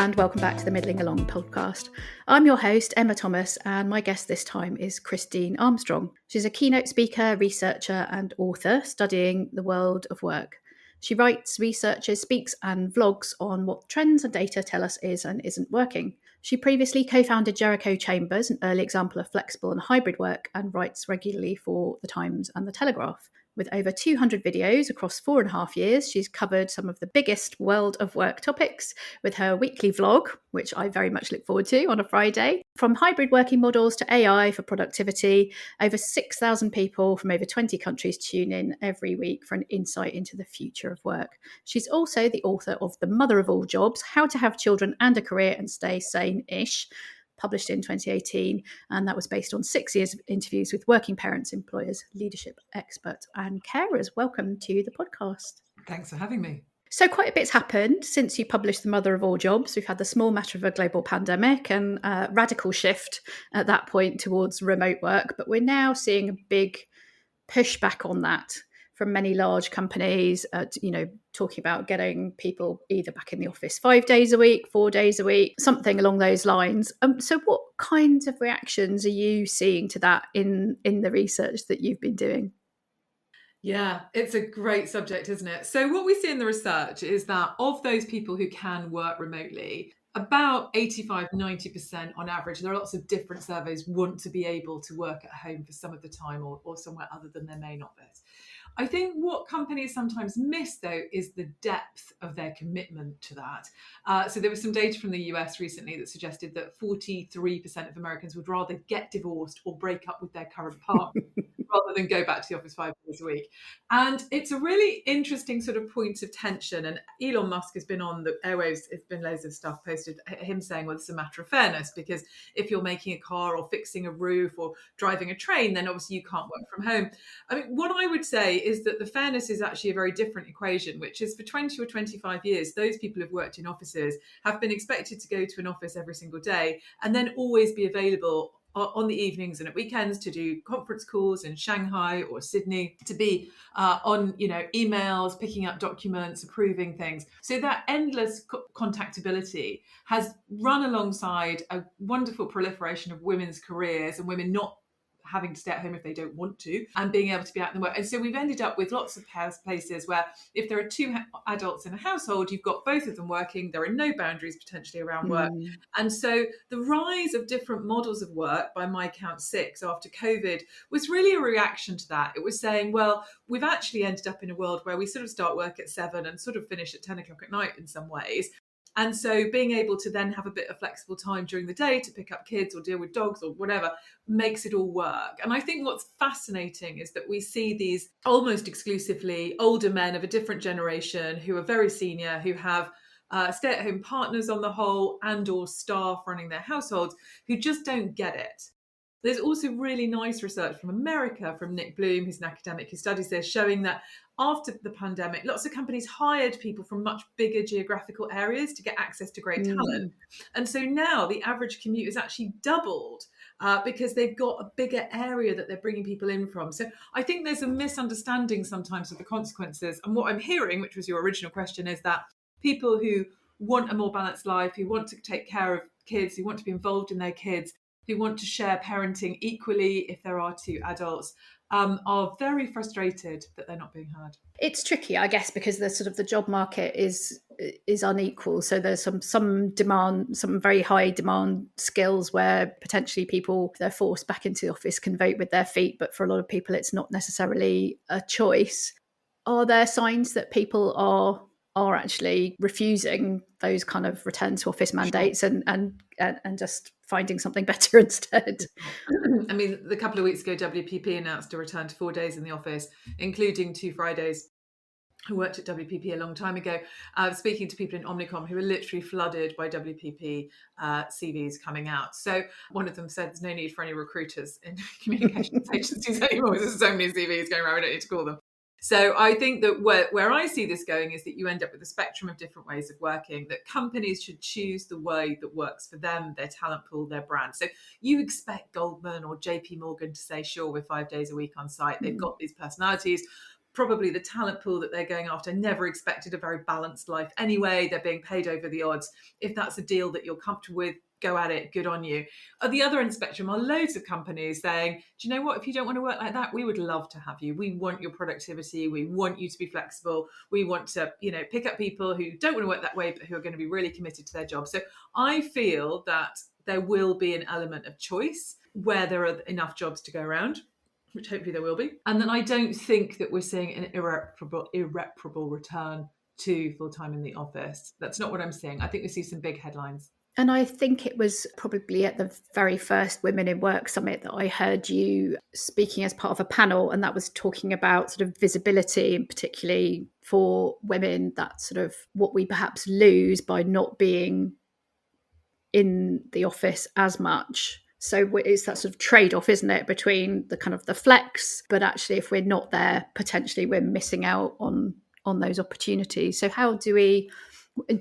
and welcome back to the Middling Along podcast. I'm your host, Emma Thomas, and my guest this time is Christine Armstrong. She's a keynote speaker, researcher, and author studying the world of work. She writes, researches, speaks, and vlogs on what trends and data tell us is and isn't working. She previously co-founded Jericho Chambers, an early example of flexible and hybrid work, and writes regularly for The Times and The Telegraph. With over 200 videos across 4.5 years, she's covered some of the biggest world of work topics with her weekly vlog, which I very much look forward to on a Friday. From hybrid working models to AI for productivity, over 6,000 people from over 20 countries tune in every week for an insight into the future of work. She's also the author of The Mother of All Jobs, How to Have Children and a Career and Stay Sane-ish, published in 2018, and that was based on 6 years of interviews with working parents, employers, leadership experts and carers. Welcome to the podcast. Thanks for having me. So quite a bit's happened since you published The Mother of All Jobs. We've had the small matter of a global pandemic and a radical shift at that point towards remote work, but we're now seeing a big pushback on that from many large companies, talking about getting people either back in the office 5 days a week, 4 days a week, something along those lines. So what kinds of reactions are you seeing to that in the research that you've been doing? Yeah, it's a great subject, isn't it? So what we see in the research is that of those people who can work remotely, about 85-90% on average, there are lots of different surveys, want to be able to work at home for some of the time or somewhere other than their main office. I think what companies sometimes miss, though, is the depth of their commitment to that. So there was some data from the US recently that suggested that 43% of Americans would rather get divorced or break up with their current partner rather than go back to the office 5 days a week. And it's a really interesting sort of point of tension. And Elon Musk has been on the airwaves. It's been loads of stuff posted, him saying, well, it's a matter of fairness, because if you're making a car or fixing a roof or driving a train, then obviously you can't work from home. I mean, what I would say is that the fairness is actually a very different equation, which is for 20 or 25 years, those people who've worked in offices have been expected to go to an office every single day and then always be available on the evenings and at weekends to do conference calls in Shanghai or Sydney, to be on emails, picking up documents, approving things. So that endless contactability has run alongside a wonderful proliferation of women's careers and women not having to stay at home if they don't want to, and being able to be out in the work. And so we've ended up with lots of places where if there are two adults in a household, you've got both of them working, there are no boundaries potentially around work. And so the rise of different models of work, by my count 6 after COVID, was really a reaction to that. It was saying, well, we've actually ended up in a world where we sort of start work at 7 and sort of finish at 10 o'clock at night in some ways. And so being able to then have a bit of flexible time during the day to pick up kids or deal with dogs or whatever makes it all work. And I think what's fascinating is that we see these almost exclusively older men of a different generation who are very senior, who have stay-at-home partners on the whole and or staff running their households who just don't get it. There's also really nice research from America, from Nick Bloom, who's an academic who studies this, showing that after the pandemic, lots of companies hired people from much bigger geographical areas to get access to great talent. And so now the average commute is actually doubled because they've got a bigger area that they're bringing people in from. So I think there's a misunderstanding sometimes of the consequences. And what I'm hearing, which was your original question, is that people who want a more balanced life, who want to take care of kids, who want to be involved in their kids, who want to share parenting equally if there are two adults, are very frustrated that they're not being heard. It's tricky, I guess, because the sort of the job market is unequal. So there's some demand, some very high demand skills where potentially people, if they're forced back into the office, can vote with their feet. But for a lot of people, it's not necessarily a choice. Are there signs that people are actually refusing those kind of return to office mandates and just finding something better instead? I mean, a couple of weeks ago, WPP announced a return to 4 days in the office, including 2 Fridays. Who worked at WPP a long time ago, speaking to people in Omnicom who were literally flooded by WPP CVs coming out. So one of them said there's no need for any recruiters in communications agencies anymore. There's so many CVs going around, we don't need to call them. So I think that where I see this going is that you end up with a spectrum of different ways of working, that companies should choose the way that works for them, their talent pool, their brand. So you expect Goldman or JP Morgan to say, sure, we're 5 days a week on site. They've got these personalities. probably the talent pool that they're going after never expected a very balanced life anyway. They're being paid over the odds. If that's a deal that you're comfortable with, go at it, good on you. At the other end of the spectrum are loads of companies saying, do you know what, if you don't want to work like that, we would love to have you. We want your productivity. We want you to be flexible. We want to, pick up people who don't want to work that way, but who are going to be really committed to their job. So I feel that there will be an element of choice where there are enough jobs to go around, which hopefully there will be. And then I don't think that we're seeing an irreparable return to full-time in the office. That's not what I'm saying. I think we see some big headlines. And I think it was probably at the very first Women in Work Summit that I heard you speaking as part of a panel, and that was talking about sort of visibility, and particularly for women, that sort of what we perhaps lose by not being in the office as much. So it's that sort of trade-off, isn't it, between the kind of the flex, but actually if we're not there, potentially we're missing out on those opportunities. So how do we,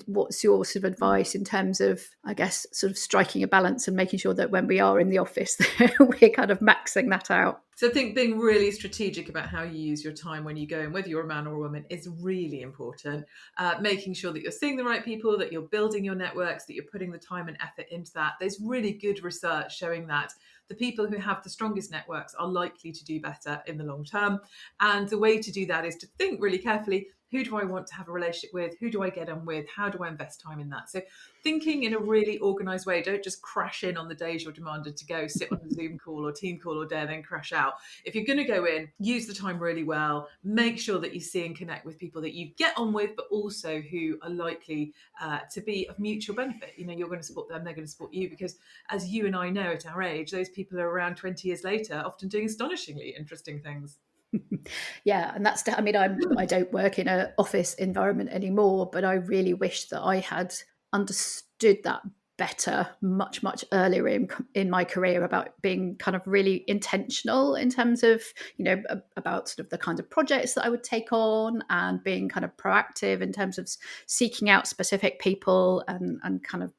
what's your sort of advice in terms of, I guess, sort of striking a balance and making sure that when we are in the office, we're kind of maxing that out? So I think being really strategic about how you use your time when you go in, whether you're a man or a woman, is really important. Making sure that you're seeing the right people, that you're building your networks, that you're putting the time and effort into that. There's really good research showing that the people who have the strongest networks are likely to do better in the long term. And the way to do that is to think really carefully, who do I want to have a relationship with? Who do I get on with? How do I invest time in that? So thinking in a really organized way. Don't just crash in on the days you're demanded to go, sit on a Zoom call or team call or dare, then crash out. If you're going to go in, use the time really well. Make sure that you see and connect with people that you get on with, but also who are likely to be of mutual benefit. You're going to support them, they're going to support you, because as you and I know at our age, those people are around 20 years later, often doing astonishingly interesting things. Yeah, and that's, I mean, I don't work in an office environment anymore, but I really wish that I had understood that better much earlier in my career, about being kind of really intentional in terms of, about sort of the kind of projects that I would take on, and being kind of proactive in terms of seeking out specific people and kind of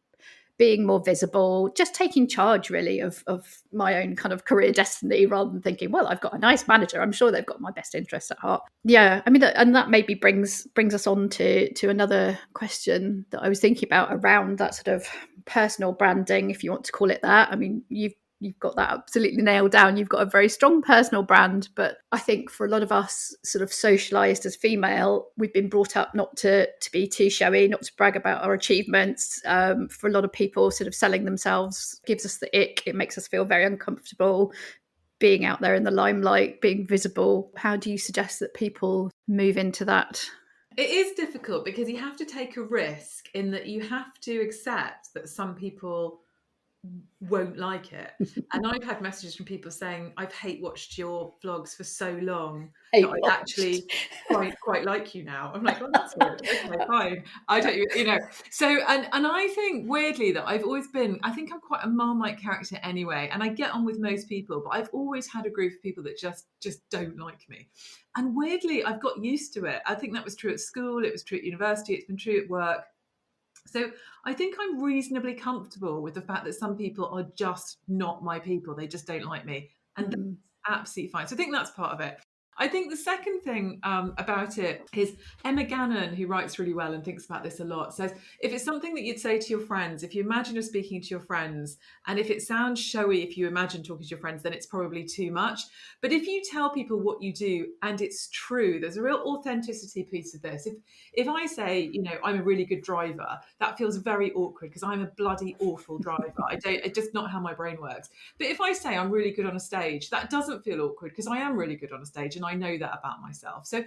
being more visible, just taking charge really of my own kind of career destiny, rather than thinking, well, I've got a nice manager, I'm sure they've got my best interests at heart. Yeah, I mean, and that maybe brings us on to another question that I was thinking about around that sort of personal branding, if you want to call it that. I mean, you've got that absolutely nailed down. You've got a very strong personal brand, but I think for a lot of us sort of socialized as female, we've been brought up not to be too showy, not to brag about our achievements. For a lot of people, sort of selling themselves gives us the ick. It makes us feel very uncomfortable being out there in the limelight, being visible. How do you suggest that people move into that? It is difficult because you have to take a risk in that you have to accept that some people won't like it. And I've had messages from people saying, I've hate watched your vlogs for so long that I actually quite like you now. I'm like, oh, that's good. Okay, fine. I don't, So, and I think weirdly that I've always been, I think I'm quite a Marmite character anyway, and I get on with most people, but I've always had a group of people that just don't like me. And weirdly, I've got used to it. I think that was true at school. It was true at university. It's been true at work. So I think I'm reasonably comfortable with the fact that some people are just not my people. They just don't like me. And that's absolutely fine. So I think that's part of it. I think the second thing about it is Emma Gannon, who writes really well and thinks about this a lot, says, if it's something that you'd say to your friends, if you imagine you're speaking to your friends, and if it sounds showy, if you imagine talking to your friends, then it's probably too much. But if you tell people what you do and it's true, there's a real authenticity piece of this. If I say, I'm a really good driver, that feels very awkward because I'm a bloody awful driver. It's just not how my brain works. But if I say I'm really good on a stage, that doesn't feel awkward because I am really good on a stage. And I know that about myself. So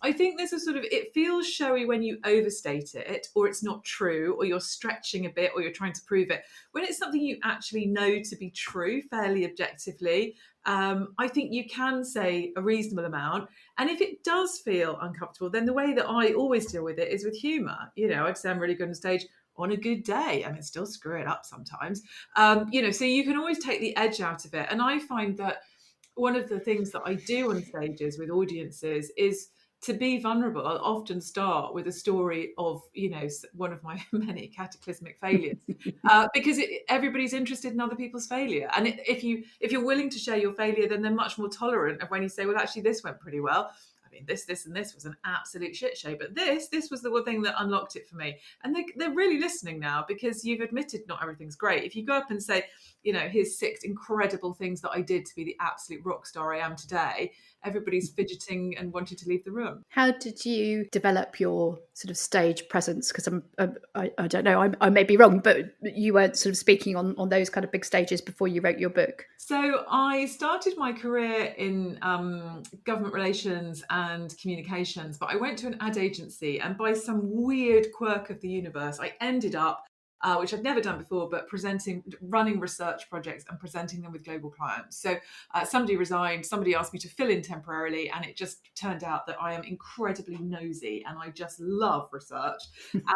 I think there's a sort of, it feels showy when you overstate it, or it's not true, or you're stretching a bit, or you're trying to prove it. When it's something you actually know to be true fairly objectively, I think you can say a reasonable amount. And if it does feel uncomfortable, then the way that I always deal with it is with humour. I'd say I'm really good on stage on a good day. I mean, still screw it up sometimes. So you can always take the edge out of it. And I find that one of the things that I do on stages with audiences is to be vulnerable. I'll often start with a story of, one of my many cataclysmic failures, because everybody's interested in other people's failure. And if you're willing to share your failure, then they're much more tolerant of when you say, well, actually, this went pretty well. mean, this, and this was an absolute shit show, but this was the one thing that unlocked it for me. And they're really listening now, because you've admitted not everything's great. If you go up and say, here's 6 incredible things that I did to be the absolute rock star I am today, everybody's fidgeting and wanting to leave the room. How did you develop your sort of stage presence? Because I don't know, I may be wrong, but you weren't sort of speaking on those kind of big stages before you wrote your book. So I started my career in government relations and communications, but I went to an ad agency, and by some weird quirk of the universe, I ended up, which I'd never done before, but running research projects and presenting them with global clients. So somebody resigned, somebody asked me to fill in temporarily, and it just turned out that I am incredibly nosy and I just love research.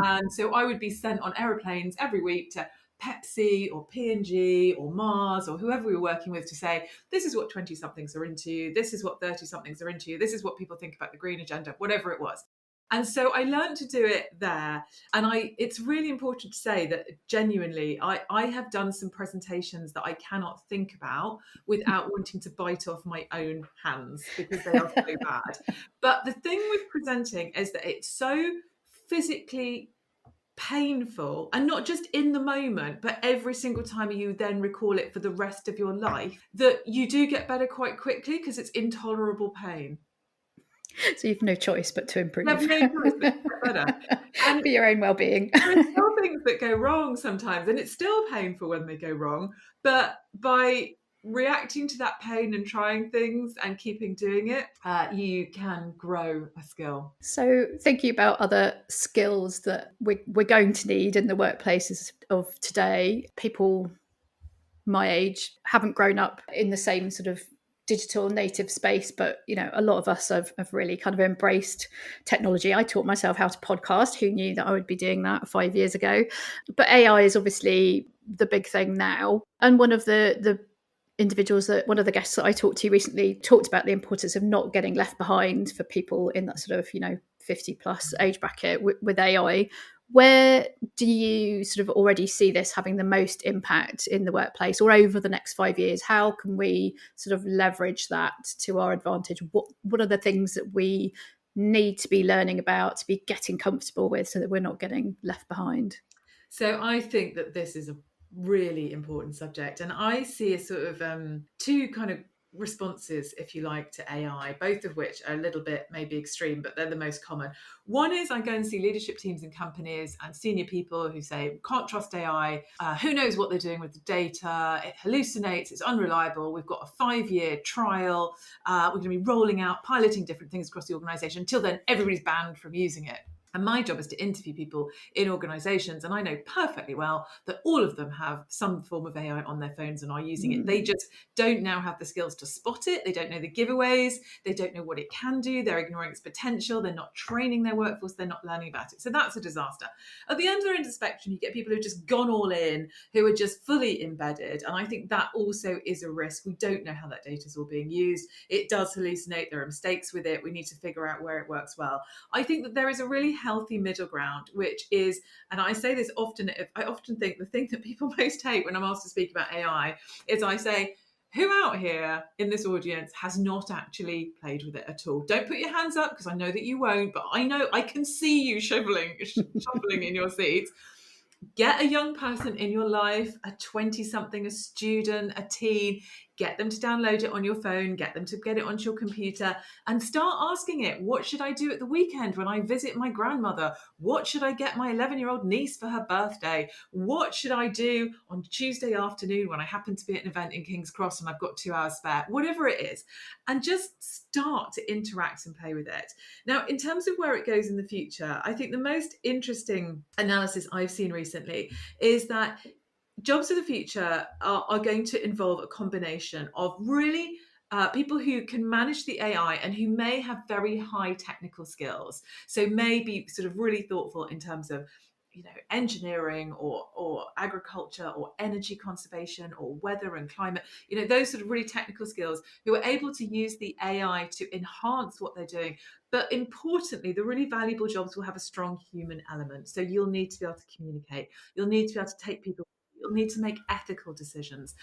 And so I would be sent on aeroplanes every week to Pepsi or P&G or Mars or whoever we were working with, to say, this is what 20-somethings are into, this is what 30-somethings are into, this is what people think about the green agenda, whatever it was. And so I learned to do it there. And it's really important to say that genuinely, I have done some presentations that I cannot think about without wanting to bite off my own hands, because they are so bad. But the thing with presenting is that it's so physically painful, and not just in the moment, but every single time you then recall it for the rest of your life, that you do get better quite quickly, because it's intolerable pain. So you've no choice but to improve. You have no choice but to get better. And for your own well-being. There are still things that go wrong sometimes, and it's still painful when they go wrong. But by reacting to that pain and trying things and keeping doing it, you can grow a skill. So thinking about other skills that we're going to need in the workplaces of today, people my age haven't grown up in the same sort of digital native space, but a lot of us have really kind of embraced technology. I taught myself how to podcast. Who knew that I would be doing that 5 years ago? But AI is obviously the big thing now. And one of the guests that I talked to recently talked about the importance of not getting left behind for people in that sort of 50 plus age bracket with AI. Where do you sort of already see this having the most impact in the workplace, or over the next 5 years? How can we sort of leverage that to our advantage? What are the things that we need to be learning about, to be getting comfortable with, so that we're not getting left behind? So I think that this is a really important subject, and I see a sort of 2 kind of responses, if you like, to AI, both of which are a little bit maybe extreme, but they're the most common. One is I go and see leadership teams in companies and senior people who say, can't trust AI, who knows what they're doing with the data, it hallucinates, it's unreliable, we've got a 5-year trial, we're going to be rolling out, piloting different things across the organisation. Until then, everybody's banned from using it. And my job is to interview people in organisations, and I know perfectly well that all of them have some form of AI on their phones and are using it. They just don't now have the skills to spot it. They don't know the giveaways. They don't know what it can do. They're ignoring its potential. They're not training their workforce. They're not learning about it. So that's a disaster. At the other end of the spectrum, you get people who've just gone all in, who are just fully embedded. And I think that also is a risk. We don't know how that data is all being used. It does hallucinate. There are mistakes with it. We need to figure out where it works well. I think that there is a really healthy middle ground, which is, and I say this often, I often think the thing that people most hate when I'm asked to speak about AI is I say, who out here in this audience has not actually played with it at all? Don't put your hands up, because I know that you won't, but I know I can see you shuffling in your seats. Get a young person in your life, a 20-something, a student, a teen, get them to download it on your phone, get them to get it onto your computer, and start asking it, what should I do at the weekend when I visit my grandmother? What should I get my 11-year-old niece for her birthday? What should I do on Tuesday afternoon when I happen to be at an event in King's Cross and I've got 2 hours spare? Whatever it is. And just start to interact and play with it. Now, in terms of where it goes in the future, I think the most interesting analysis I've seen recently is that jobs of the future are going to involve a combination of really people who can manage the AI and who may have very high technical skills. So may be sort of really thoughtful in terms of engineering or agriculture or energy conservation or weather and climate, those sort of really technical skills, who are able to use the AI to enhance what they're doing. But importantly, the really valuable jobs will have a strong human element. So you'll need to be able to communicate. You'll need to be able to take people You'll need to make ethical decisions.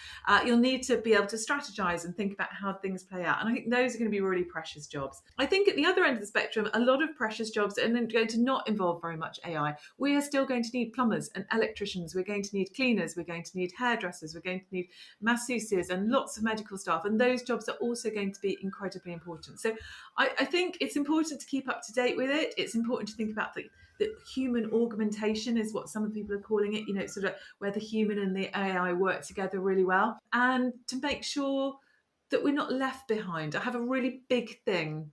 You'll need to be able to strategize and think about how things play out. And I think those are going to be really precious jobs. I think at the other end of the spectrum, a lot of precious jobs are going to not involve very much AI. We are still going to need plumbers and electricians. We're going to need cleaners. We're going to need hairdressers. We're going to need masseuses and lots of medical staff. And those jobs are also going to be incredibly important. So I think it's important to keep up to date with it. It's important to think about the human augmentation is what some people are calling it, sort of where the human and the AI work together really well, and to make sure that we're not left behind. I have a really big thing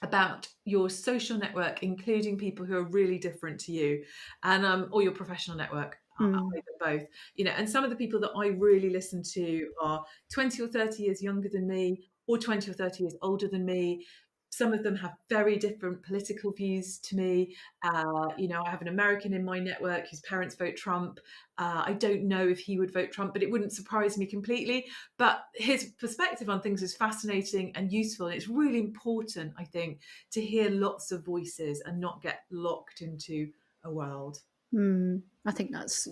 about your social network, including people who are really different to you, and or your professional network. Either both, and some of the people that I really listen to are 20 or 30 years younger than me, or 20 or 30 years older than me. Some of them have very different political views to me. I have an American in my network whose parents vote Trump. I don't know if he would vote Trump, but it wouldn't surprise me completely. But his perspective on things is fascinating and useful. And it's really important, I think, to hear lots of voices and not get locked into a world. I think that's,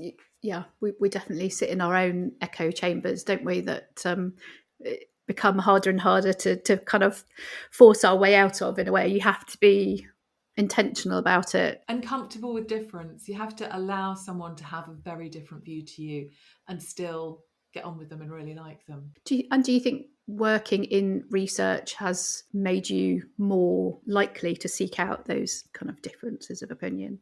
we definitely sit in our own echo chambers, don't we, that it become harder and harder to kind of force our way out of, in a way. You have to be intentional about it. And comfortable with difference. You have to allow someone to have a very different view to you and still get on with them and really like them. Do you think working in research has made you more likely to seek out those kind of differences of opinion?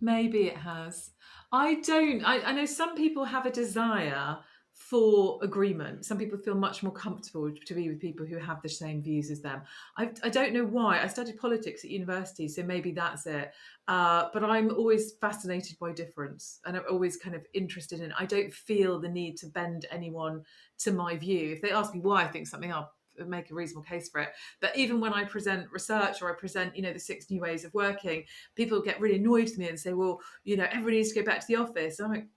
Maybe it has. I know some people have a desire for agreement. Some people feel much more comfortable to be with people who have the same views as them. I don't know why. I studied politics at university, so maybe that's it. But I'm always fascinated by difference, and I'm always kind of interested in it. I don't feel the need to bend anyone to my view. If they ask me why I think something, I'll make a reasonable case for it. But even when I present research, or I present, the 6 new ways of working, people get really annoyed with me and say, well, everybody needs to go back to the office. And I'm like,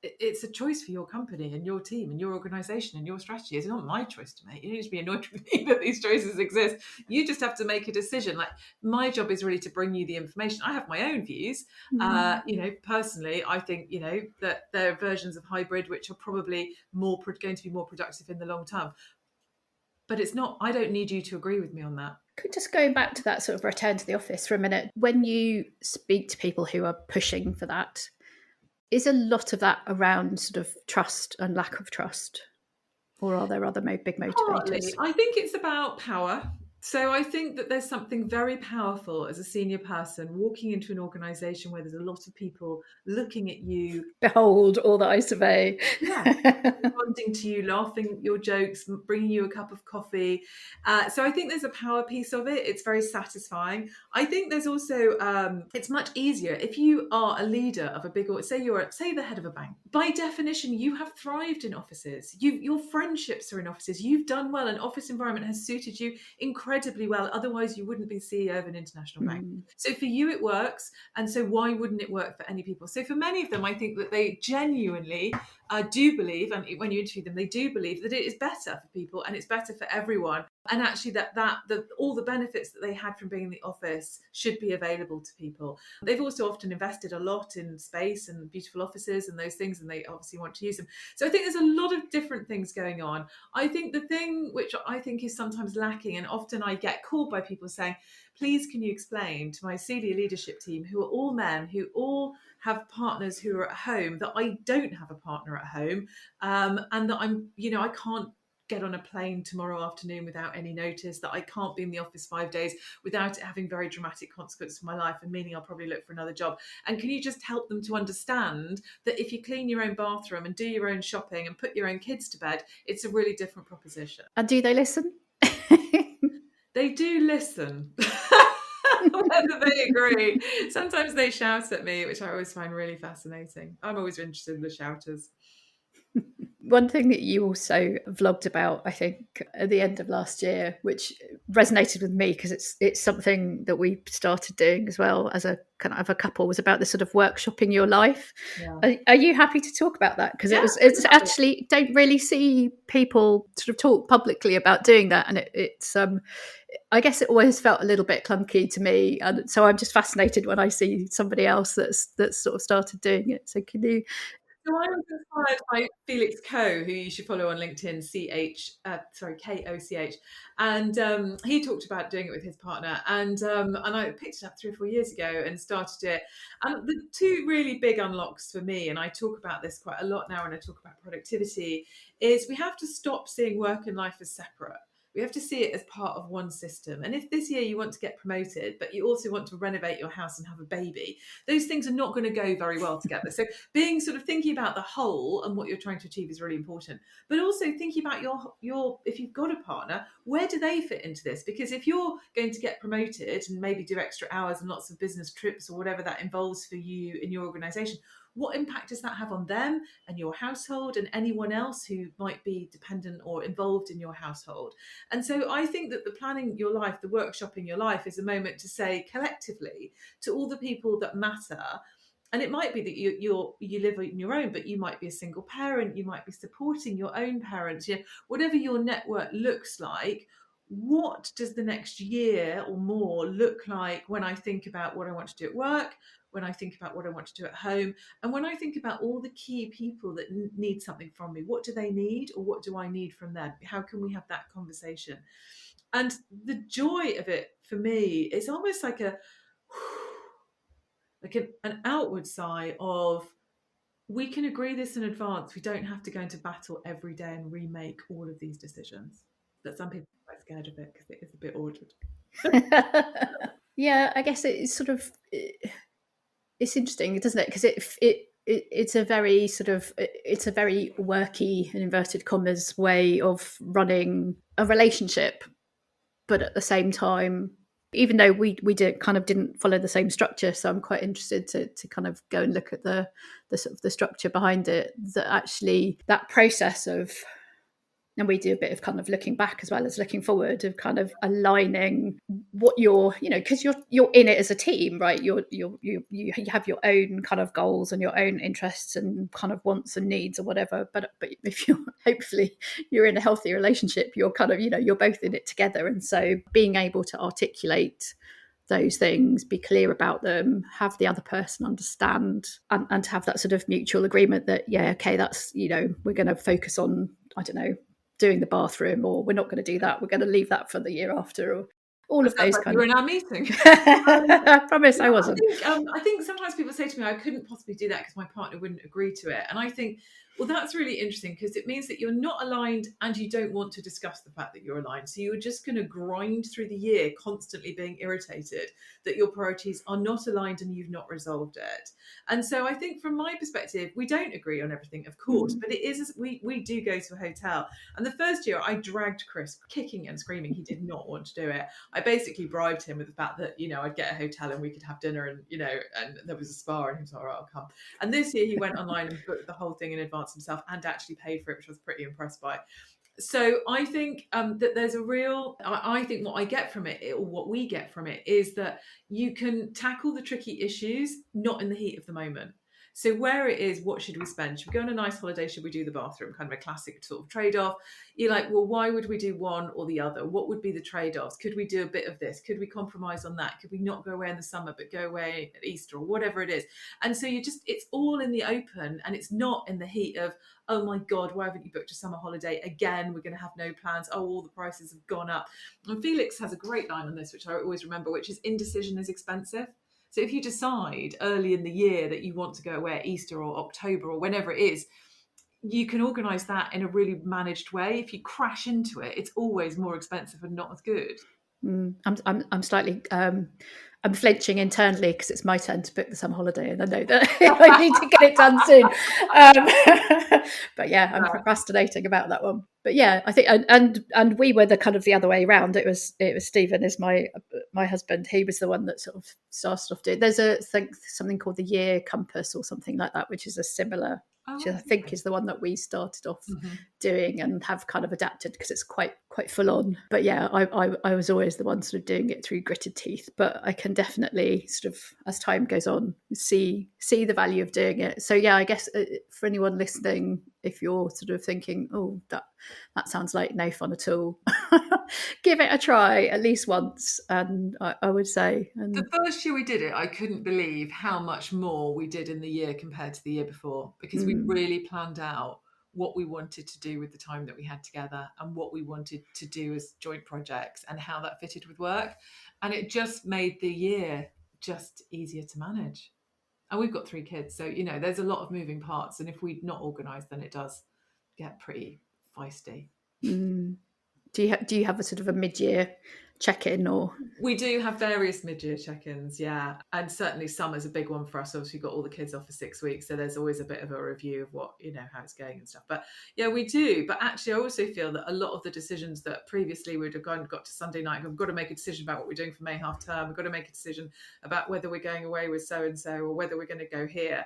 it's a choice for your company and your team and your organization and your strategy. It's not my choice to make. You don't need to be annoyed with me that these choices exist. You just have to make a decision. Like, my job is really to bring you the information. I have my own views. Personally, I think, that there are versions of hybrid which are probably going to be more productive in the long term. But it's not, I don't need you to agree with me on that. Just going back to that sort of return to the office for a minute, when you speak to people who are pushing for that, is a lot of that around sort of trust and lack of trust? Or are there other big motivators? Partly. I think it's about power. So I think that there's something very powerful as a senior person walking into an organisation where there's a lot of people looking at you. Behold, all that I survey. Yeah, responding to you, laughing at your jokes, bringing you a cup of coffee. So I think there's a power piece of it. It's very satisfying. I think there's also, it's much easier if you are a leader of a big, say the head of a bank. By definition, you have thrived in offices. Your friendships are in offices. You've done well. An office environment has suited you incredibly well. Otherwise, you wouldn't be CEO of an international bank. So for you, it works. And so why wouldn't it work for any people? So for many of them, I think that they genuinely do believe, and when you interview them, they do believe that it is better for people and it's better for everyone. And actually that all the benefits that they had from being in the office should be available to people. They've also often invested a lot in space and beautiful offices and those things, and they obviously want to use them. So I think there's a lot of different things going on. I think the thing which I think is sometimes lacking, and often I get called by people saying, please can you explain to my senior leadership team, who are all men, who all have partners who are at home, that I don't have a partner at home, and that I can't get on a plane tomorrow afternoon without any notice, that I can't be in the office 5 days without it having very dramatic consequences for my life and meaning I'll probably look for another job. And can you just help them to understand that if you clean your own bathroom and do your own shopping and put your own kids to bed, it's a really different proposition. And do they listen? They do listen. Whether they agree. Sometimes they shout at me, which I always find really fascinating. I'm always interested in the shouters. One thing that you also vlogged about, I think, at the end of last year, which resonated with me because it's something that we started doing as well as a kind of a couple, was about the sort of workshopping your life. Yeah. Are you happy to talk about that? Because it's actually, don't really see people sort of talk publicly about doing that, and it's I guess it always felt a little bit clunky to me, and so I'm just fascinated when I see somebody else that's sort of started doing it. So can you So I was inspired by Felix Koch, who you should follow on LinkedIn, Koch, and he talked about doing it with his partner, and I picked it up 3 or 4 years ago and started it. And the two really big unlocks for me, and I talk about this quite a lot now when I talk about productivity, is we have to stop seeing work and life as separate. We have to see it as part of one system. And if this year you want to get promoted, but you also want to renovate your house and have a baby, those things are not going to go very well together. So being sort of thinking about the whole and what you're trying to achieve is really important. But also thinking about your if you've got a partner, where do they fit into this? Because if you're going to get promoted and maybe do extra hours and lots of business trips or whatever that involves for you in your organization, what impact does that have on them and your household and anyone else who might be dependent or involved in your household? And so I think that the planning your life, the workshopping your life, is a moment to say collectively to all the people that matter. And it might be that you live on your own, but you might be a single parent, you might be supporting your own parents, whatever your network looks like. What does the next year or more look like when I think about what I want to do at work, when I think about what I want to do at home, and when I think about all the key people that need something from me? What do they need, or what do I need from them? How can we have that conversation? And the joy of it for me is almost like an outward sigh of, we can agree this in advance. We don't have to go into battle every day and remake all of these decisions. That some people are quite scared of it because it is a bit ordered. Yeah, I guess it's sort of, it's interesting, doesn't it? Because it's a very sort of, it's a very worky, in inverted commas, way of running a relationship, but at the same time, even though we didn't follow the same structure, so I'm quite interested to kind of go and look at the sort of the structure behind it. That actually, that process of, and we do a bit of kind of looking back as well as looking forward, of kind of aligning what you're, because you're in it as a team, right? You have your own kind of goals and your own interests and kind of wants and needs or whatever. But if you're, hopefully you're in a healthy relationship, you're kind of, you're both in it together. And so being able to articulate those things, be clear about them, have the other person understand, and to have that sort of mutual agreement that, yeah, okay, that's, we're going to focus on, I don't know, doing the bathroom, or we're not going to do that, we're going to leave that for the year after, or all of those Like kind you were of. in our meeting. I promise I wasn't. I think sometimes people say to me, I couldn't possibly do that because my partner wouldn't agree to it. And I think, well, that's really interesting, because it means that you're not aligned and you don't want to discuss the fact that you're aligned. So you're just going to grind through the year constantly being irritated that your priorities are not aligned and you've not resolved it. And so I think from my perspective, we don't agree on everything, of course, but it is, we do go to a hotel. And the first year I dragged Chris kicking and screaming. He did not want to do it. I basically bribed him with the fact that, I'd get a hotel and we could have dinner, and, and there was a spa, and he was like, all right, I'll come. And this year he went online and booked the whole thing in advance himself and actually paid for it, which I was pretty impressed by. So I think that there's a real, I think what I get from it, or what we get from it, is that you can tackle the tricky issues not in the heat of the moment. So where it is, what should we spend? Should we go on a nice holiday? Should we do the bathroom? Kind of a classic sort of trade-off. You're like, well, why would we do one or the other? What would be the trade-offs? Could we do a bit of this? Could we compromise on that? Could we not go away in the summer, but go away at Easter, or whatever it is? And so it's all in the open, and it's not in the heat of, oh my God, why haven't you booked a summer holiday again? We're going to have no plans. Oh, all the prices have gone up. And Felix has a great line on this, which I always remember, which is, indecision is expensive. So if you decide early in the year that you want to go away at Easter or October or whenever it is, you can organise that in a really managed way. If you crash into it, it's always more expensive and not as good. I'm slightly I'm flinching internally because it's my turn to book the summer holiday, and I know that I need to get it done soon. But yeah, I'm procrastinating about that one. But yeah, I think, and we were the kind of the other way around. It was Stephen, is my husband. He was the one that sort of started off doing. There's something called the Year Compass or something like that, which is a similar. Which I think is the one that we started off doing and have kind of adapted, because it's quite full on. But yeah, I was always the one sort of doing it through gritted teeth. But I can definitely sort of, as time goes on, see the value of doing it. So yeah, I guess for anyone listening, if you're sort of thinking, oh, that sounds like no fun at all, Give it a try at least once, and I would say. And The first year we did it, I couldn't believe how much more we did in the year compared to the year before, because we really planned out what we wanted to do with the time that we had together and what we wanted to do as joint projects and how that fitted with work. And it just made the year just easier to manage. And we've got 3 kids, so there's a lot of moving parts, and if we're not organised, then it does get pretty feisty. Do you have a sort of a mid-year check-in, or? We do have various mid-year check-ins, yeah, and certainly summer's a big one for us. Obviously, we've got all the kids off for 6 weeks, so there's always a bit of a review of what how it's going and stuff. But yeah, we do. But actually, I also feel that a lot of the decisions that previously we'd have got to Sunday night, we've got to make a decision about what we're doing for May half term. We've got to make a decision about whether we're going away with so and so or whether we're going to go here.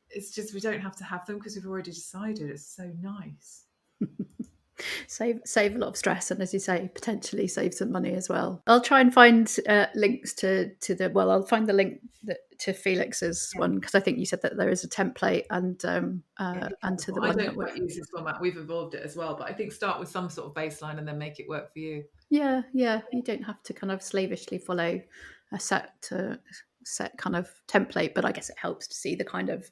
It's just we don't have to have them because we've already decided. It's so nice. Save a lot of stress, and as you say, potentially save some money as well. I'll try and find links to the. Well, I'll find the link to Felix's one, because I think you said that there is a template, and to the one I don't quite use this format. We've evolved it as well, but I think start with some sort of baseline and then make it work for you. Yeah. You don't have to kind of slavishly follow a set kind of template, but I guess it helps to see the kind of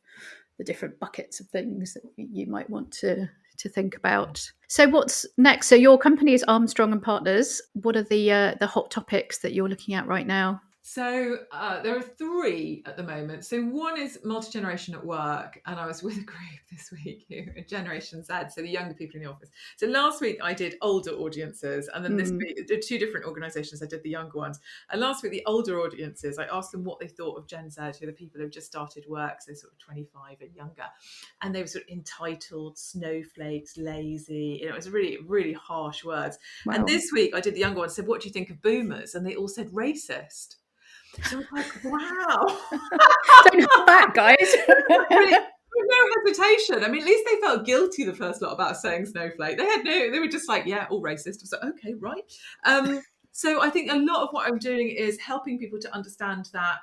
the different buckets of things that you might want to think about. So what's next? So your company is Armstrong and Partners. What are the hot topics that you're looking at right now? So there are 3 at the moment. So one is multi-generation at work, and I was with a group this week, Generation Z, so the younger people in the office. So last week I did older audiences, and then this week, 2 different organisations, I did the younger ones. And last week, the older audiences, I asked them what they thought of Gen Z, who are the people who've just started work, so sort of 25 and younger. And they were sort of entitled, snowflakes, lazy. It was really, really harsh words. Wow. And this week I did the younger ones, said, what do you think of boomers? And they all said racist. So I was like, wow. Don't hold back, guys. Really, no hesitation. I mean, at least they felt guilty, the first lot, about saying snowflake. They were just like, yeah, all racist. I was like, okay, right. So I think a lot of what I'm doing is helping people to understand that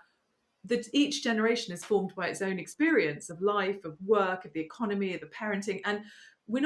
each generation is formed by its own experience of life, of work, of the economy, of the parenting. And we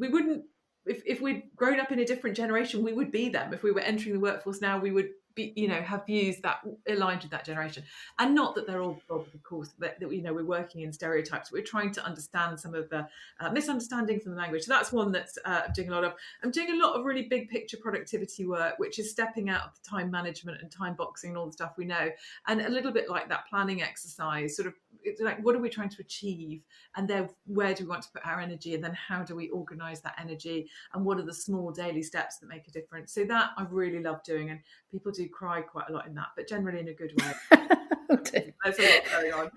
wouldn't, if we'd grown up in a different generation, we would be them. If we were entering the workforce now, we would be, have views that aligned with that generation. And not that they're all wrong, of course, that we're working in stereotypes. We're trying to understand some of the misunderstandings in the language. So that's one that's I'm doing a lot of. I'm doing a lot of really big picture productivity work, which is stepping out of the time management and time boxing and all the stuff we know. And a little bit like that planning exercise, sort of, it's like, what are we trying to achieve? And then where do we want to put our energy? And then how do we organize that energy? And what are the small daily steps that make a difference? So that I really love doing. And people do cry quite a lot in that, but generally in a good way. There's a lot going on.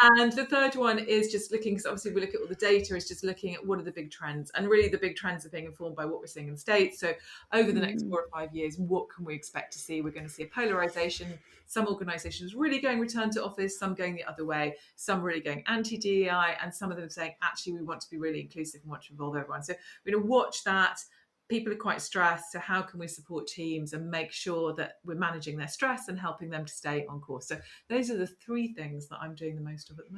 And the third one is just looking, because obviously we look at all the data, is just looking at what are the big trends. And really the big trends are being informed by what we're seeing in the States. So over the next 4 or 5 years, what can we expect to see? We're going to see a polarization. Some organizations really going return to office, some going the other way, some really going anti-DEI, and some of them saying, actually, we want to be really inclusive and want to involve everyone. So we're going to watch that. People are quite stressed, so how can we support teams and make sure that we're managing their stress and helping them to stay on course? So those are the 3 things that I'm doing the most of at the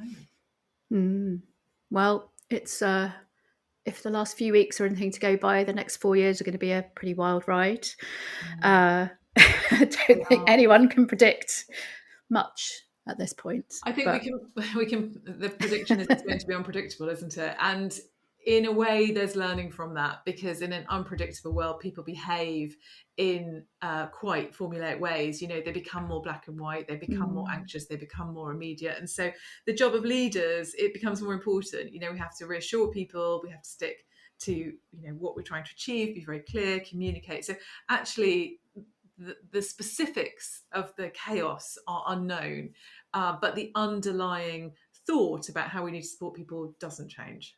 moment. Well, it's if the last few weeks are anything to go by, the next 4 years are going to be a pretty wild ride. I don't think anyone can predict much at this point. I think we can. The prediction is it's going to be unpredictable, isn't it? And in a way, there's learning from that, because in an unpredictable world, people behave in quite formulaic ways. They become more black and white, they become more anxious, they become more immediate. And so the job of leaders, it becomes more important. We have to reassure people, we have to stick to, what we're trying to achieve, be very clear, communicate. So actually, the specifics of the chaos are unknown, but the underlying thought about how we need to support people doesn't change.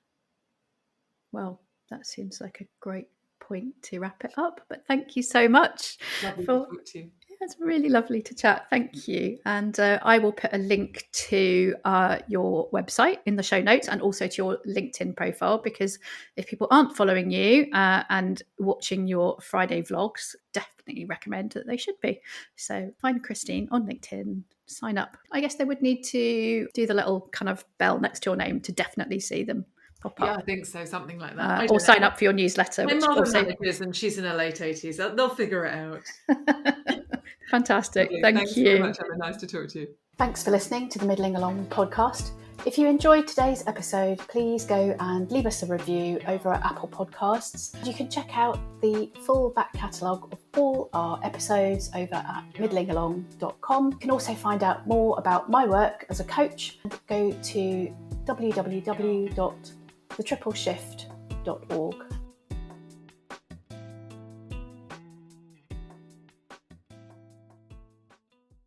Well, that seems like a great point to wrap it up. But thank you so much. Lovely to talk to you. It's really lovely to chat. Thank you. And I will put a link to your website in the show notes, and also to your LinkedIn profile, because if people aren't following you and watching your Friday vlogs, definitely recommend that they should be. So find Christine on LinkedIn, sign up. I guess they would need to do the little kind of bell next to your name to definitely see them. pop Yeah, up. I think so, something like that. I Or don't sign know. up for your newsletter, My which mother also manages and she's in her late 80s. They'll figure it out. fantastic. Lovely. Thank Thanks very you. much, Emma. Nice to talk to you. Thanks for listening to the Middling Along podcast. If you enjoyed today's episode, please go and leave us a review over at Apple Podcasts. You can check out the full back catalogue of all our episodes over at middlingalong.com. You can also find out more about my work as a coach. Go to www.thetripleshift.org.